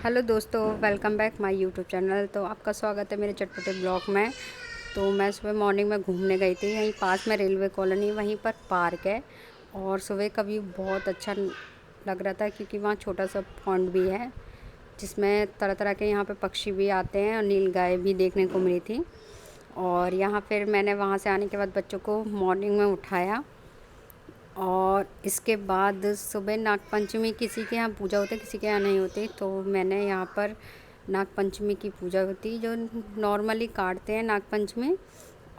Hello दोस्तों, welcome back my YouTube channel. तो आपका स्वागत है मेरे चटपटे ब्लॉग में। तो मैं सुबह मॉर्निंग में घूमने गई थी, यहीं पास में रेलवे कॉलोनी, वहीं पर पार्क है। और सुबह का व्यू बहुत अच्छा लग रहा था क्योंकि वहाँ छोटा सा पॉन्ड भी है जिसमें तरह तरह के यहाँ पे पक्षी भी आते हैं और नीलगाय भी देखने को मिली थी। और यहाँ फिर मैंने वहाँ से आने के बाद बच्चों को मॉर्निंग में उठाया और इसके बाद सुबह नागपंचमी किसी के यहाँ पूजा होती है, किसी के यहाँ नहीं होती। तो मैंने यहाँ पर नागपंचमी की पूजा होती जो नॉर्मली काटते हैं नागपंचमी,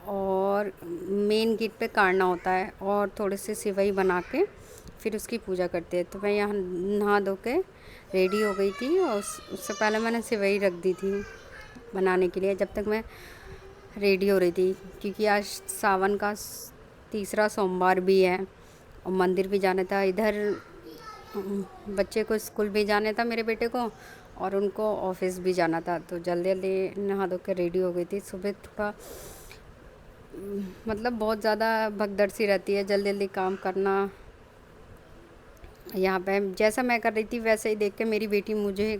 और मेन गेट पे काटना होता है और थोड़े से सिवई बना के फिर उसकी पूजा करते हैं। तो मैं यहाँ नहा धो के रेडी हो गई थी और उससे पहले मैंने सिवई रख दी थी बनाने के लिए, जब तक मैं रेडी हो रही थी, क्योंकि आज सावन का तीसरा सोमवार भी है और मंदिर भी जाना था। इधर बच्चे को स्कूल भी जाना था, मेरे बेटे को, और उनको ऑफिस भी जाना था। तो जल्दी जल्दी नहा धो के रेडी हो गई थी। सुबह थोड़ा मतलब बहुत ज़्यादा भगदड़ सी रहती है, जल्दी जल्दी काम करना। यहाँ पे जैसा मैं कर रही थी वैसे ही देख के मेरी बेटी मुझे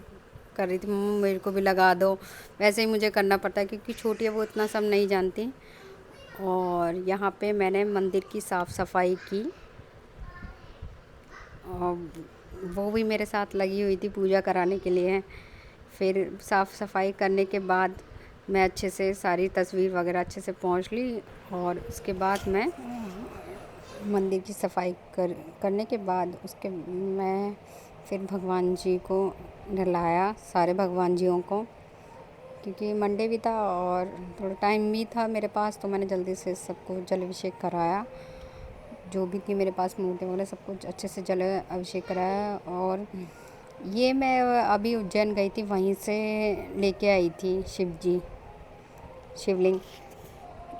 कर रही थी, मम्मा मेरे को भी लगा दो। वैसे ही मुझे करना पड़ता है क्योंकि छोटी है, वो इतना सब नहीं जानती। और यहाँ पे मैंने मंदिर की साफ़ सफाई की और वो भी मेरे साथ लगी हुई थी पूजा कराने के लिए। फिर साफ़ सफाई करने के बाद मैं अच्छे से सारी तस्वीर वगैरह अच्छे से पोंछ ली और उसके बाद मैं मंदिर की सफाई करने के बाद उसके मैं फिर भगवान जी को नहलाया, सारे भगवान जियों को, क्योंकि मंडे भी था और थोड़ा टाइम भी था मेरे पास। तो मैंने जल्दी से सबको जल अभिषेक कराया, जो भी थी मेरे पास मूर्ति वगैरह सब कुछ अच्छे से जल अभिषेक कराया। और ये मैं अभी उज्जैन गई थी, वहीं से लेके आई थी शिवलिंग।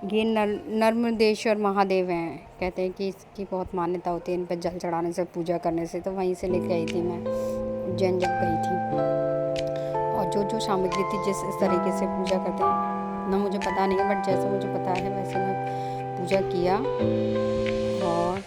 ये नर्मदेश्वर महादेव हैं, कहते हैं कि इसकी बहुत मान्यता होती है इन पर जल चढ़ाने से, पूजा करने से। तो वहीं से लेके आई थी मैं उज्जैन जब गई थी। और जो जो सामग्री थी जिस इस तरीके से पूजा करते हैं ना, मुझे पता नहीं है, बट जैसे मुझे पता है वैसे मैं पूजा किया। और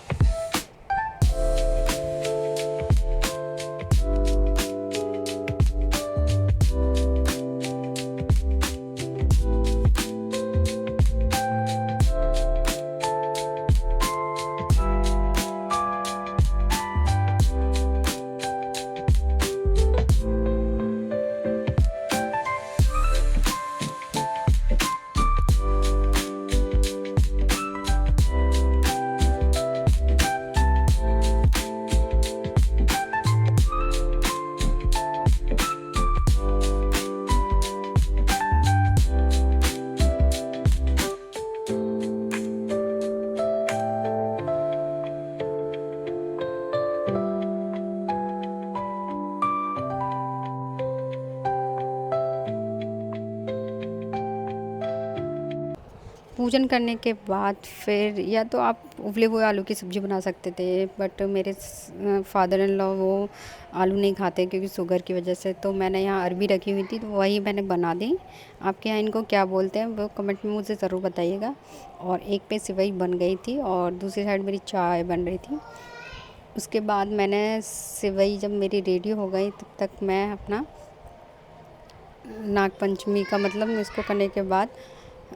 पूजन करने के बाद फिर या तो आप उबले हुए आलू की सब्ज़ी बना सकते थे, बट मेरे फादर इन लॉ वो आलू नहीं खाते क्योंकि शुगर की वजह से। तो मैंने यहाँ अरबी रखी हुई थी तो वही मैंने बना दी। आपके यहाँ इनको क्या बोलते हैं वो कमेंट में मुझे ज़रूर बताइएगा। और एक पे सिवई बन गई थी और दूसरी साइड मेरी चाय बन रही थी। उसके बाद मैंने सिवई जब मेरी रेडी हो गई तब तक मैं अपना नागपंचमी का मतलब इसको करने के बाद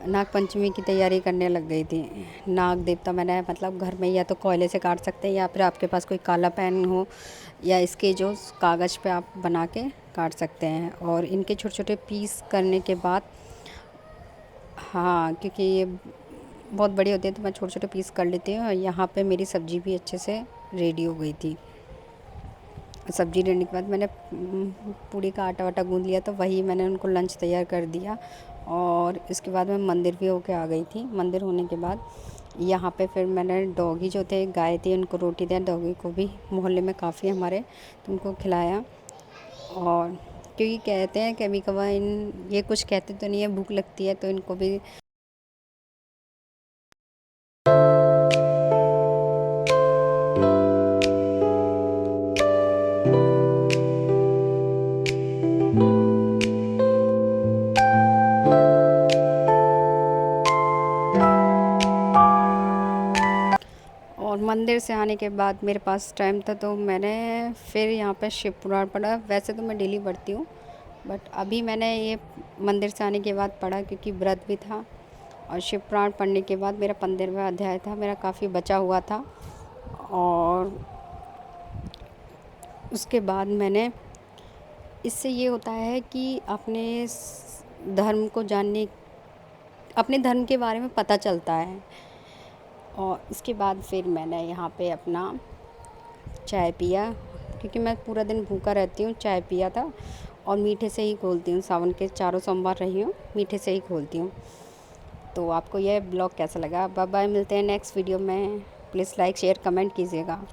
नागपंचमी की तैयारी करने लग गई थी। नाग देवता मैंने मतलब घर में या तो कोयले से काट सकते हैं या फिर आपके पास कोई काला पेन हो या इसके जो कागज़ पे आप बना के काट सकते हैं। और इनके छोटे छोटे पीस करने के बाद, हाँ क्योंकि ये बहुत बड़ी होती है तो मैं छोटे छोटे पीस कर लेती हूँ। और यहाँ पे मेरी सब्ज़ी भी अच्छे से रेडी हो गई थी। सब्ज़ी लेने के बाद मैंने पूड़ी का आटा वाटा गूँध लिया, तो वही मैंने उनको लंच तैयार कर दिया। और इसके बाद मैं मंदिर भी होके आ गई थी। मंदिर होने के बाद यहाँ पे फिर मैंने डॉगी जो थे, गाय थी, उनको रोटी दिया। डॉगी को भी मोहल्ले में काफ़ी हमारे, तो उनको खिलाया। और क्योंकि कहते हैं कभी कभार ये कुछ कहते तो नहीं है, भूख लगती है तो इनको भी और मंदिर से आने के बाद मेरे पास टाइम था तो मैंने फिर यहाँ पे शिव पुराण पढ़ा। वैसे तो मैं डेली पढ़ती हूँ बट अभी मैंने ये मंदिर से आने के बाद पढ़ा, क्योंकि व्रत भी था और शिव पुराण पढ़ने के बाद मेरा 15वां अध्याय था, मेरा काफ़ी बचा हुआ था। और उसके बाद मैंने, इससे ये होता है कि अपने धर्म को जानने, अपने धर्म के बारे में पता चलता है। और इसके बाद फिर मैंने यहाँ पे अपना चाय पिया, क्योंकि मैं पूरा दिन भूखा रहती हूँ। चाय पिया था और मीठे से ही खोलती हूँ, सावन के चारों सोमवार रही हूँ, मीठे से ही खोलती हूँ। तो आपको यह ब्लॉग कैसा लगा? बाय बाय, मिलते हैं नेक्स्ट वीडियो में। प्लीज़ लाइक शेयर कमेंट कीजिएगा।